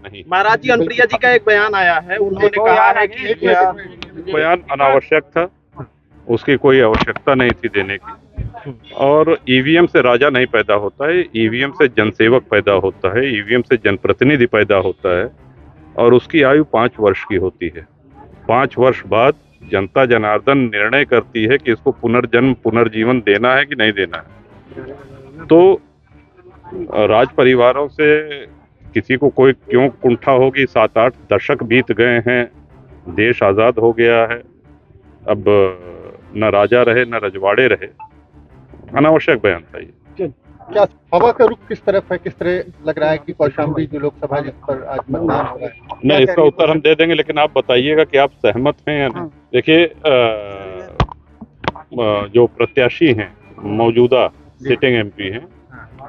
नहीं। महाराज जी, अनुप्रिया जी का एक बयान आया है, उन्होंने कहा है कि बयान अनावश्यक था, उसकी कोई आवश्यकता नहीं थी देने की। और ईवीएम से राजा नहीं पैदा होता है, ईवीएम से जनसेवक पैदा होता है, ईवीएम से जनप्रतिनिधि पैदा होता है, और उसकी आयु 5 वर्ष की होती है। 5 वर्ष बाद जनता जनार्दन निर्णय करती है कि इसको पुनर्जन्म पुनर्जीवन देना है कि नहीं देना है। तो राज परिवारों से किसी को कोई क्यों कुंठा होगी? 7-8 दशक बीत गए हैं, देश आजाद हो गया है, अब न राजा रहे न रजवाड़े रहे। अनावश्यक बयान था ये। क्या हवा का रुख किस तरफ है, किस तरह लग रहा है कि कौशाम्बी जो लोकसभा जिस पर आज मतदान हो रहा है? नहीं, इसका उत्तर हम दे देंगे, लेकिन आप बताइएगा कि आप सहमत हैं या नहीं। देखिए, जो प्रत्याशी हैं, मौजूदा सिटिंग एमपी हैं,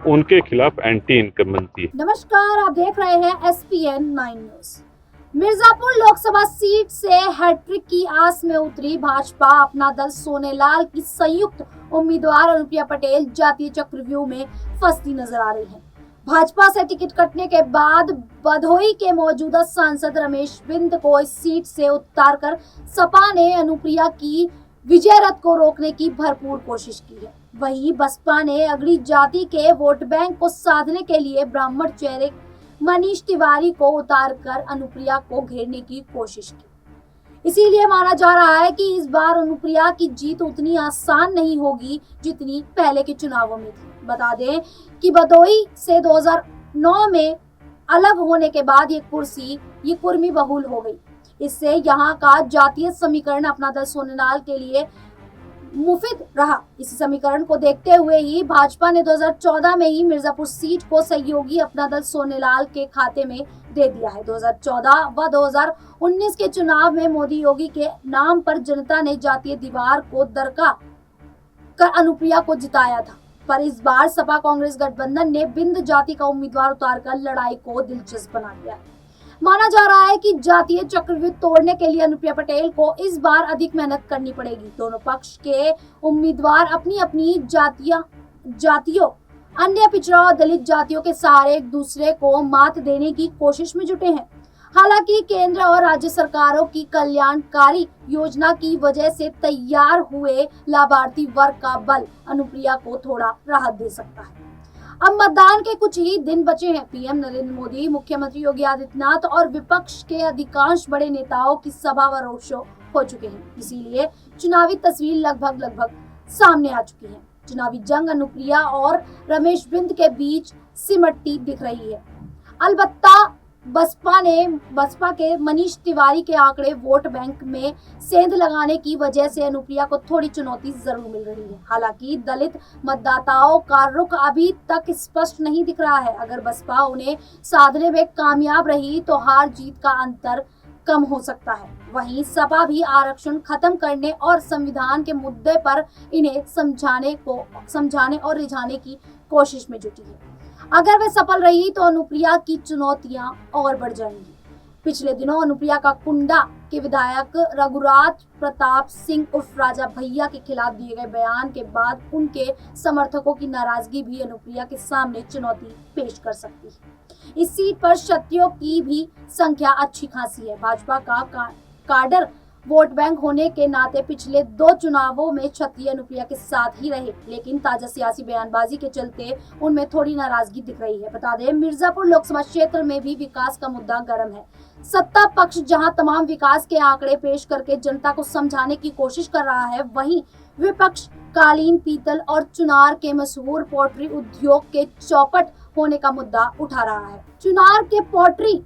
उनके खिलाफ एंटी इनकम्बेंसी है। नमस्कार, आप देख रहे हैं SPN 9 news. Mirzapur Lok Sabha seat से हैट्रिक की आस में उतरी भाजपा अपना दल सोनेलाल की संयुक्त उम्मीदवार अनुप्रिया पटेल जातीय चक्रव्यूह में फंसती नजर आ रही है। भाजपा से टिकट कटने के बाद भदोही के मौजूदा सांसद रमेश बिंद को इस सीट से उतारकर सपा ने अनुप्रिया की विजय रथ को रोकने की भरपूर कोशिश की है। वहीं बसपा ने अगड़ी जाति के वोट बैंक को साधने के लिए ब्राह्मण चेहरे मनीष तिवारी को उतारकर अनुप्रिया को घेरने की कोशिश की। इसीलिए माना जा रहा है कि इस बार अनुप्रिया की जीत उतनी आसान नहीं होगी जितनी पहले के चुनावों में थी। बता दें कि भदोही से 2009 में अलग होने के बाद ये कुर्मी बहुल हो गई। इससे यहाँ का जातीय समीकरण अपना दल सोनेलाल के लिए मुफीद रहा। इसी समीकरण को देखते हुए ही भाजपा ने 2014 में ही मिर्जापुर सीट को सहयोगी अपना दल सोनेलाल के खाते में दे दिया है। 2014 व 2019 के चुनाव में मोदी योगी के नाम पर जनता ने जातीय दीवार को दरका कर अनुप्रिया को जिताया था, पर इस बार सपा कांग्रेस गठबंधन ने बिंद जाति का उम्मीदवार उतारकर लड़ाई को दिलचस्प बना दिया है। माना जा रहा है कि जातीय चक्रव्यूह तोड़ने के लिए अनुप्रिया पटेल को इस बार अधिक मेहनत करनी पड़ेगी। दोनों पक्ष के उम्मीदवार अपनी अपनी जातियों अन्य पिछड़ा और दलित जातियों के सहारे एक दूसरे को मात देने की कोशिश में जुटे हैं। हालांकि केंद्र और राज्य सरकारों की कल्याणकारी योजना की वजह से तैयार हुए लाभार्थी वर्ग का बल अनुप्रिया को थोड़ा राहत दे सकता है। अब मतदान के कुछ ही दिन बचे हैं। पीएम नरेंद्र मोदी, मुख्यमंत्री योगी आदित्यनाथ और विपक्ष के अधिकांश बड़े नेताओं की सभा व रोड शो हो चुके हैं। इसीलिए चुनावी तस्वीर लगभग सामने आ चुकी है। चुनावी जंग अनुप्रिया और रमेश बिंद के बीच सिमटती दिख रही है। अलबत्ता बसपा के मनीष तिवारी के आंकड़े वोट बैंक में सेंध लगाने की वजह से अनुप्रिया को थोड़ी चुनौती जरूर मिल रही है। हालांकि दलित मतदाताओं का रुख अभी तक स्पष्ट नहीं दिख रहा है। अगर बसपा उन्हें साधने में कामयाब रही तो हार जीत का अंतर कम हो सकता है। वहीं सपा भी आरक्षण खत्म करने और संविधान के मुद्दे पर इन्हें समझाने और रिझाने की कोशिश में जुटी है। अगर वे सफल रही तो अनुप्रिया की चुनौतियां और बढ़ जाएंगी। पिछले दिनों अनुप्रिया का कुंडा के विधायक रघुराज प्रताप सिंह उर्फ राजा भैया के खिलाफ दिए गए बयान के बाद उनके समर्थकों की नाराजगी भी अनुप्रिया के सामने चुनौती पेश कर सकती है। इस सीट पर क्षत्रियों की भी संख्या अच्छी खासी है। भाजपा का काडर वोट बैंक होने के नाते पिछले 2 चुनावों में क्षत्रिय अनुप्रिया के साथ ही रहे, लेकिन ताजा सियासी बयानबाजी के चलते उनमें थोड़ी नाराजगी दिख रही है। बता दें, मिर्जापुर लोकसभा क्षेत्र में भी विकास का मुद्दा गर्म है। सत्ता पक्ष जहां तमाम विकास के आंकड़े पेश करके जनता को समझाने की कोशिश कर रहा है, वहीं विपक्ष कालीन, पीतल और चुनार के मशहूर पोल्ट्री उद्योग के चौपट होने का मुद्दा उठा रहा है। चुनार के पोल्ट्री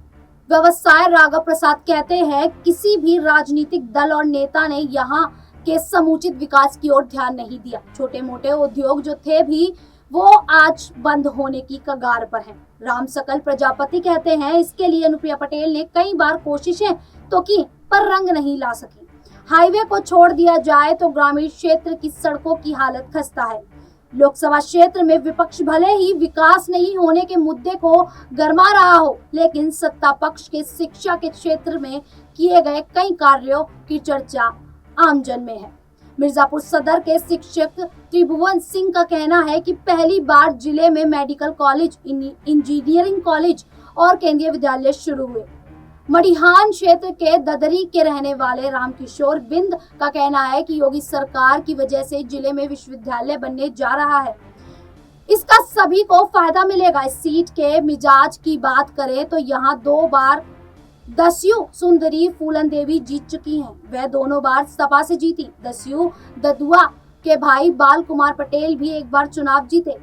व्यवसाय राघव प्रसाद कहते हैं, किसी भी राजनीतिक दल और नेता ने यहाँ के समुचित विकास की ओर ध्यान नहीं दिया। छोटे मोटे उद्योग जो थे भी वो आज बंद होने की कगार पर हैं। राम सकल प्रजापति कहते हैं, इसके लिए अनुप्रिया पटेल ने कई बार कोशिशें तो की पर रंग नहीं ला सकी। हाईवे को छोड़ दिया जाए तो ग्रामीण क्षेत्र की सड़कों की हालत खस्ता है। लोकसभा क्षेत्र में विपक्ष भले ही विकास नहीं होने के मुद्दे को गरमा रहा हो, लेकिन सत्ता पक्ष के शिक्षा के क्षेत्र में किए गए कई कार्यों की चर्चा आमजन में है। मिर्जापुर सदर के शिक्षक त्रिभुवन सिंह का कहना है कि पहली बार जिले में मेडिकल कॉलेज, इंजीनियरिंग कॉलेज और केंद्रीय विद्यालय शुरू हुए। मडिहान क्षेत्र के ददरी के रहने वाले रामकिशोर बिंद का कहना है कि योगी सरकार की वजह से जिले में विश्वविद्यालय बनने जा रहा है, इसका सभी को फायदा मिलेगा। इस सीट के मिजाज की बात करें तो यहाँ 2 बार दस्यु सुंदरी फूलन देवी जीत चुकी हैं। वह दोनों बार सपा से जीती। दस्यु ददुआ के भाई बाल कुमार पटेल भी एक बार चुनाव जीते।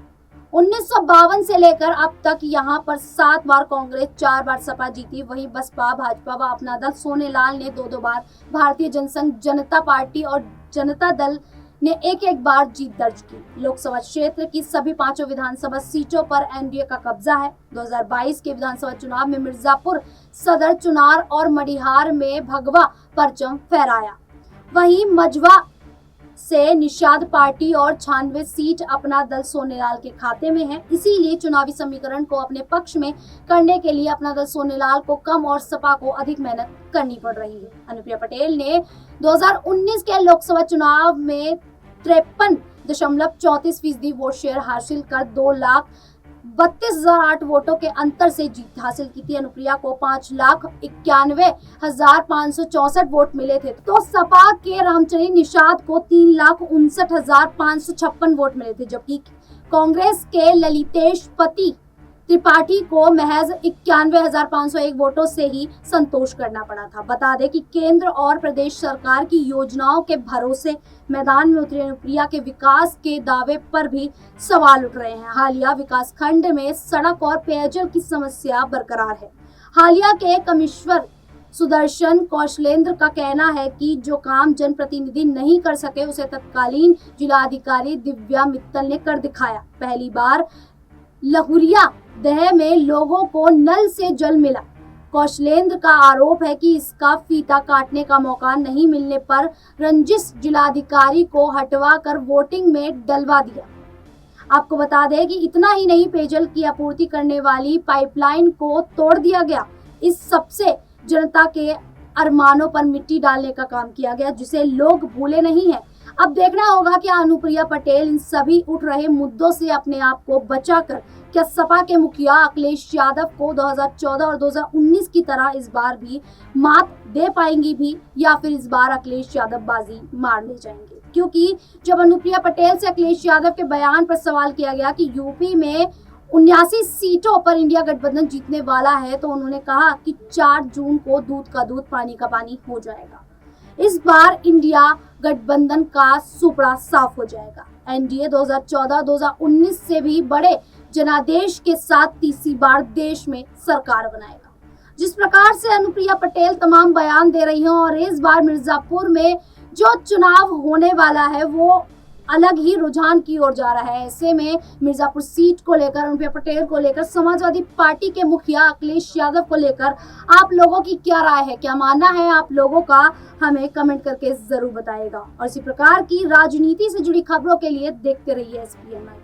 1952 से लेकर अब तक यहाँ पर 7 बार कांग्रेस, 4 बार सपा जीती। वहीं बसपा, भाजपा व अपना दल सोनेलाल ने 2-2 बार, भारतीय जनसंघ जनता पार्टी और जनता दल ने 1-1 बार जीत दर्ज की। लोकसभा क्षेत्र की सभी 5 विधानसभा सीटों पर एनडीए का कब्जा है। 2022 के विधानसभा चुनाव में मिर्जापुर सदर, चुनार और मडिहार में भगवा परचम फहराया। वहीं मझवा से निषाद पार्टी और 96 सीट अपना दल सोनेलाल के खाते में है। इसीलिए चुनावी समीकरण को अपने पक्ष में करने के लिए अपना दल सोनेलाल को कम और सपा को अधिक मेहनत करनी पड़ रही है। अनुप्रिया पटेल ने 2019 के लोकसभा चुनाव में 53.34% वोट शेयर हासिल कर 2,32,008 वोटों के अंतर से जीत हासिल की थी। अनुप्रिया को 5,91,564 वोट मिले थे, तो सपा के रामचंद्र निषाद को 3,59,556 वोट मिले थे, जबकि कांग्रेस के ललितेश पति त्रिपाठी को महज 91,501 वोटों से ही संतोष करना पड़ा था। बता दें कि केंद्र और प्रदेश सरकार की योजनाओं के भरोसे मैदान में उतरी अनुप्रिया के विकास के दावे पर भी सवाल उठ रहे हैं। हालिया विकास खंड में सड़क और पेयजल की समस्या बरकरार है। हालिया के कमिश्नर सुदर्शन कौशलेंद्र का कहना है कि जो काम जनप्रतिनिधि नहीं कर सके उसे तत्कालीन जिलाधिकारी दिव्या मित्तल ने कर दिखाया। पहली बार लहुरिया दह में लोगों को नल से जल मिला। कौशलेंद्र का आरोप है कि इसका फीता काटने का मौका नहीं मिलने पर रंजिश जिलाधिकारी को हटवा कर वोटिंग में डलवा दिया। आपको बता दें कि इतना ही नहीं, पेयजल की आपूर्ति करने वाली पाइपलाइन को तोड़ दिया गया। इस सबसे जनता के अरमानों पर मिट्टी डालने का काम किया गया, जिसे लोग भूले नहीं हैं। अब देखना होगा कि अनुप्रिया पटेल इन सभी उठ रहे मुद्दों से अपने आप को बचाकर क्या सपा के मुखिया अखिलेश यादव को 2014 और 2019 की तरह इस बार भी मात दे पाएंगी भी, या फिर इस बार अखिलेश यादव बाजी मार ले जाएंगे। क्योंकि जब अनुप्रिया पटेल से अखिलेश यादव के बयान पर सवाल किया गया कि यूपी में 79 सीटों पर इंडिया गठबंधन जीतने वाला है, तो उन्होंने कहा कि 4 जून को दूध का दूध, पानी का पानी हो जाएगा। इस बार इंडिया गठबंधन का सुपड़ा साफ हो जाएगा। एनडीए 2014-2019 से भी बड़े जनादेश के साथ तीसरी बार देश में सरकार बनाएगा। जिस प्रकार से अनुप्रिया पटेल तमाम बयान दे रही हैं और इस बार मिर्जापुर में जो चुनाव होने वाला है वो अलग ही रुझान की ओर जा रहा है। ऐसे में मिर्जापुर सीट को लेकर, अनुप्रिया पटेल को लेकर, समाजवादी पार्टी के मुखिया अखिलेश यादव को लेकर आप लोगों की क्या राय है, क्या मानना है आप लोगों का, हमें कमेंट करके जरूर बताइएगा। और इसी प्रकार की राजनीति से जुड़ी खबरों के लिए देखते रहिए SPN।